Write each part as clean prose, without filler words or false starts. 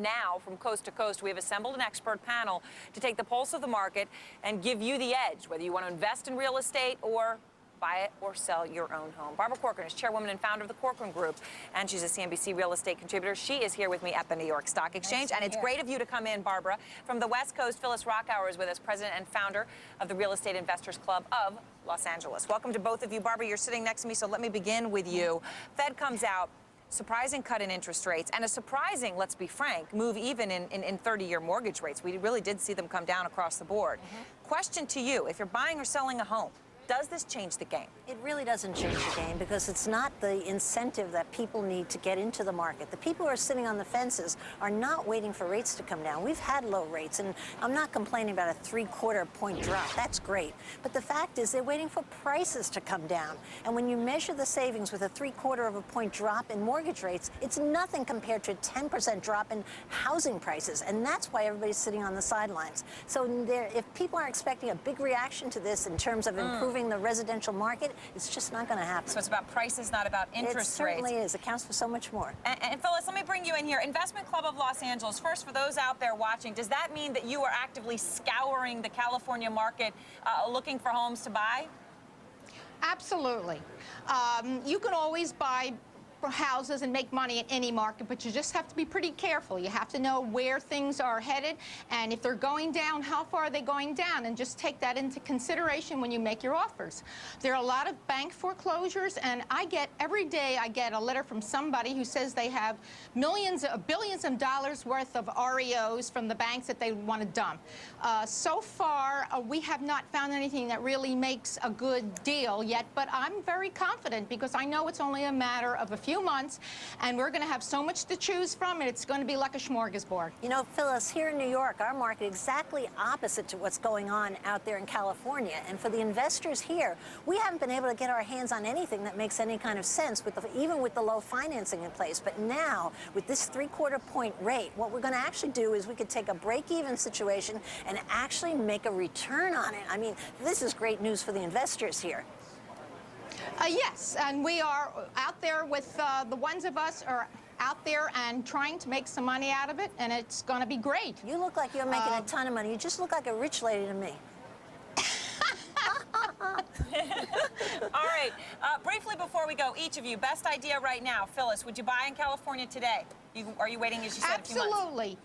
now from coast to coast. We have assembled an expert panel to take the pulse of the market and give you the edge, whether you want to invest in real estate or buy it or sell your own home. Barbara Corcoran is chairwoman and founder of the Corcoran Group, and she's a CNBC real estate contributor. She is here with me at the New York Stock Exchange, and it's great of you to come in, Barbara. From the West Coast, Phyllis Rockower is with us, president and founder of the Real Estate Investors Club of Los Angeles. Welcome to both of you. Barbara, you're sitting next to me, so let me begin with you. Fed comes out, surprising cut in interest rates, and a surprising, let's be frank, move even in 30-year mortgage rates. We really did see them come down across the board. Question to you, if you're buying or selling a home, does this change the game? It really doesn't change the game because it's not the incentive that people need to get into the market. The people who are sitting on the fences are not waiting for rates to come down. We've had low rates, and I'm not complaining about a 3/4 point drop. That's great. But the fact is they're waiting for prices to come down. And when you measure the savings with a 3/4 point drop in mortgage rates, it's nothing compared to a 10% drop in housing prices. And that's why everybody's sitting on the sidelines. So if people are expecting a big reaction to this in terms of improving the residential market, it's just not going to happen. So it's about prices, not about interest rates. It certainly is. It counts for so much more. And Phyllis, let me bring you in here. Investment Club of Los Angeles. First, for those out there watching, does that mean that you are actively scouring the California market, looking for homes to buy? Absolutely. You can always buy houses and make money in any market, but you just have to be pretty careful. You have to know where things are headed, and if they're going down, how far are they going down, and just take that into consideration when you make your offers. There are a lot of bank foreclosures, and every day I get a letter from somebody who says they have billions of dollars worth of REOs from the banks that they want to dump. So far, we have not found anything that really makes a good deal yet, but I'm very confident because I know it's only a matter of a few months, and we're going to have so much to choose from, and it's going to be like a smorgasbord. You know, Phyllis, here in New York, our market is exactly opposite to what's going on out there in California. And for the investors here, we haven't been able to get our hands on anything that makes any kind of sense, even with the low financing in place. But now, with this 3/4 point rate, what we're going to actually do is we could take a break-even situation and actually make a return on it. I mean, this is great news for the investors here. Yes, and we are out there with the ones of us are out there and trying to make some money out of it, and it's going to be great. You look like you're making a ton of money. You just look like a rich lady to me. All right, briefly before we go, each of you, best idea right now. Phyllis, would you buy in California today? Are you waiting, as you said, a few months? Absolutely.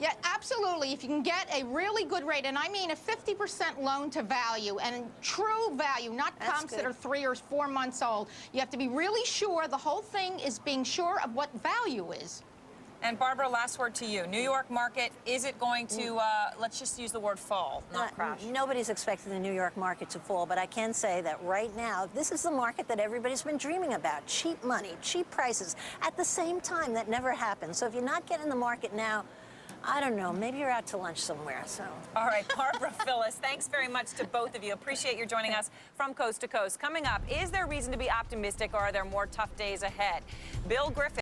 Yeah, absolutely. If you can get a really good rate, and I mean a 50% loan to value, and true value, not comps that are 3 or 4 months old. You have to be really sure. The whole thing is being sure of what value is. And Barbara, last word to you. New York market, is it going to, let's just use the word fall, not crash? Nobody's expecting the New York market to fall, but I can say that right now, this is the market that everybody's been dreaming about. Cheap money, cheap prices. At the same time, that never happens. So if you're not getting the market now, I don't know, maybe you're out to lunch somewhere. So. All right, Barbara, Phyllis, thanks very much to both of you. Appreciate you joining us from coast to coast. Coming up, is there reason to be optimistic, or are there more tough days ahead? Bill Griffin.